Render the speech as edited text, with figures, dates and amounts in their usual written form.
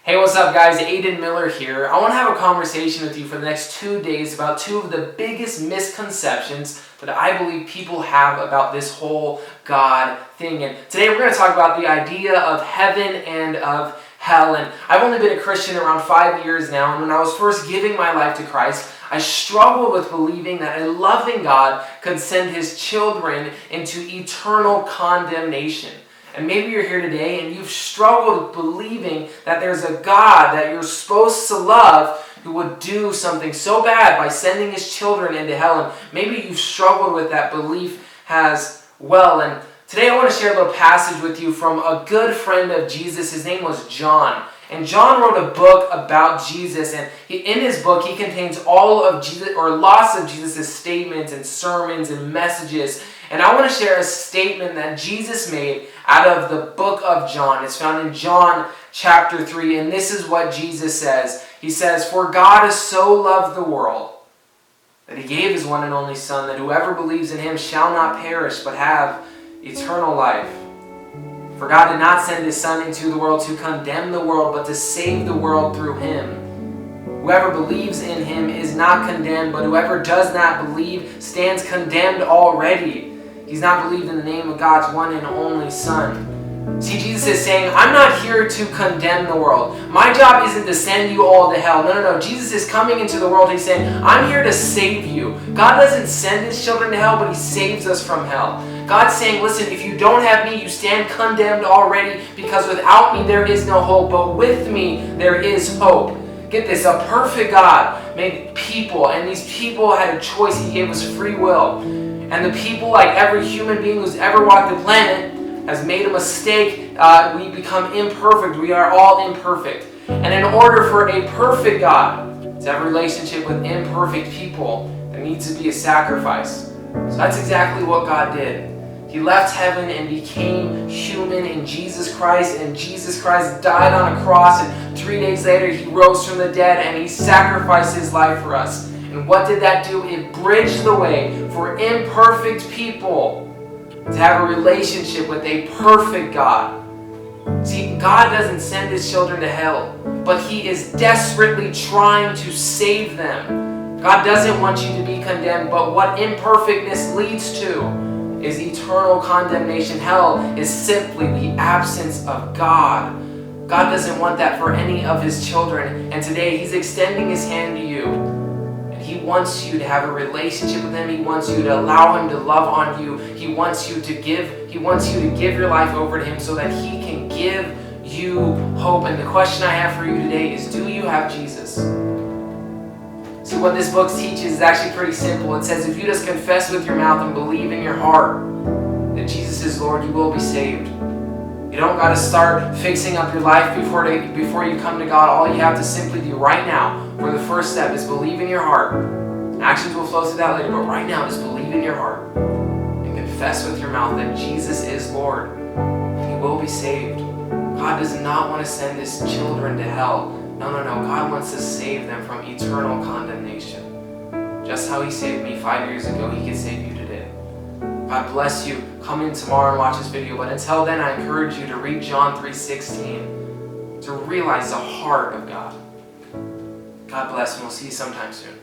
Hey, what's up guys? Aidan Miller here. I want to have a conversation with you for the next 2 days about two of the biggest misconceptions that I believe people have about this whole God thing. And today we're going to talk about the idea of heaven and of hell. And I've only been a Christian around 5 years now, and when I was first giving my life to Christ, I struggled with believing that a loving God could send His children into eternal condemnation. And maybe you're here today and you've struggled believing that there's a God that you're supposed to love who would do something so bad by sending His children into hell. And maybe you've struggled with that belief as well. And today I want to share a little passage with you from a good friend of Jesus. His name was John. And John wrote a book about Jesus, and in his book he contains all of Jesus, or lots of Jesus' statements and sermons and messages. And I want to share a statement that Jesus made out of the book of John. It's found in John chapter 3, and this is what Jesus says. He says, "For God has so loved the world that He gave His one and only Son, that whoever believes in Him shall not perish but have eternal life. For God did not send His Son into the world to condemn the world, but to save the world through Him. Whoever believes in Him is not condemned, but whoever does not believe stands condemned already. He's not believed in the name of God's one and only Son." See, Jesus is saying, I'm not here to condemn the world. My job isn't to send you all to hell. No. Jesus is coming into the world. He's saying, I'm here to save you. God doesn't send His children to hell, but He saves us from hell. God's saying, listen, if you don't have me, you stand condemned already, because without me there is no hope, but with me there is hope. Get this, a perfect God made people, and these people had a choice. He gave us free will. And the people, like every human being who's ever walked the planet, has made a mistake. We become imperfect. We are all imperfect. And in order for a perfect God to have a relationship with imperfect people, there needs to be a sacrifice. So that's exactly what God did. He left heaven and became human in Jesus Christ, and Jesus Christ died on a cross, and 3 days later He rose from the dead and He sacrificed His life for us. And what did that do? It bridged the way for imperfect people to have a relationship with a perfect God. See, God doesn't send His children to hell, but He is desperately trying to save them. God doesn't want you to be condemned, but what imperfectness leads to is eternal condemnation. Hell is simply the absence of God. God doesn't want that for any of His children, and today He's extending His hand to you. He wants you to have a relationship with Him. He wants you to allow Him to love on you. He wants you to give your life over to Him so that He can give you hope. And the question I have for you today is, do you have Jesus? See, what this book teaches is actually pretty simple. It says if you just confess with your mouth and believe in your heart that Jesus is Lord, you will be saved. You don't got to start fixing up your life before you come to God. All you have to simply do right now, for the first step, is believe in your heart. Actions will flow through that later, but right now, just believe in your heart and confess with your mouth that Jesus is Lord. You will be saved. God does not want to send His children to hell. No. God wants to save them from eternal condemnation. Just how He saved me 5 years ago, He can save you today. God bless you. Come in tomorrow and watch this video. But until then, I encourage you to read John 3:16 to realize the heart of God. God bless, and we'll see you sometime soon.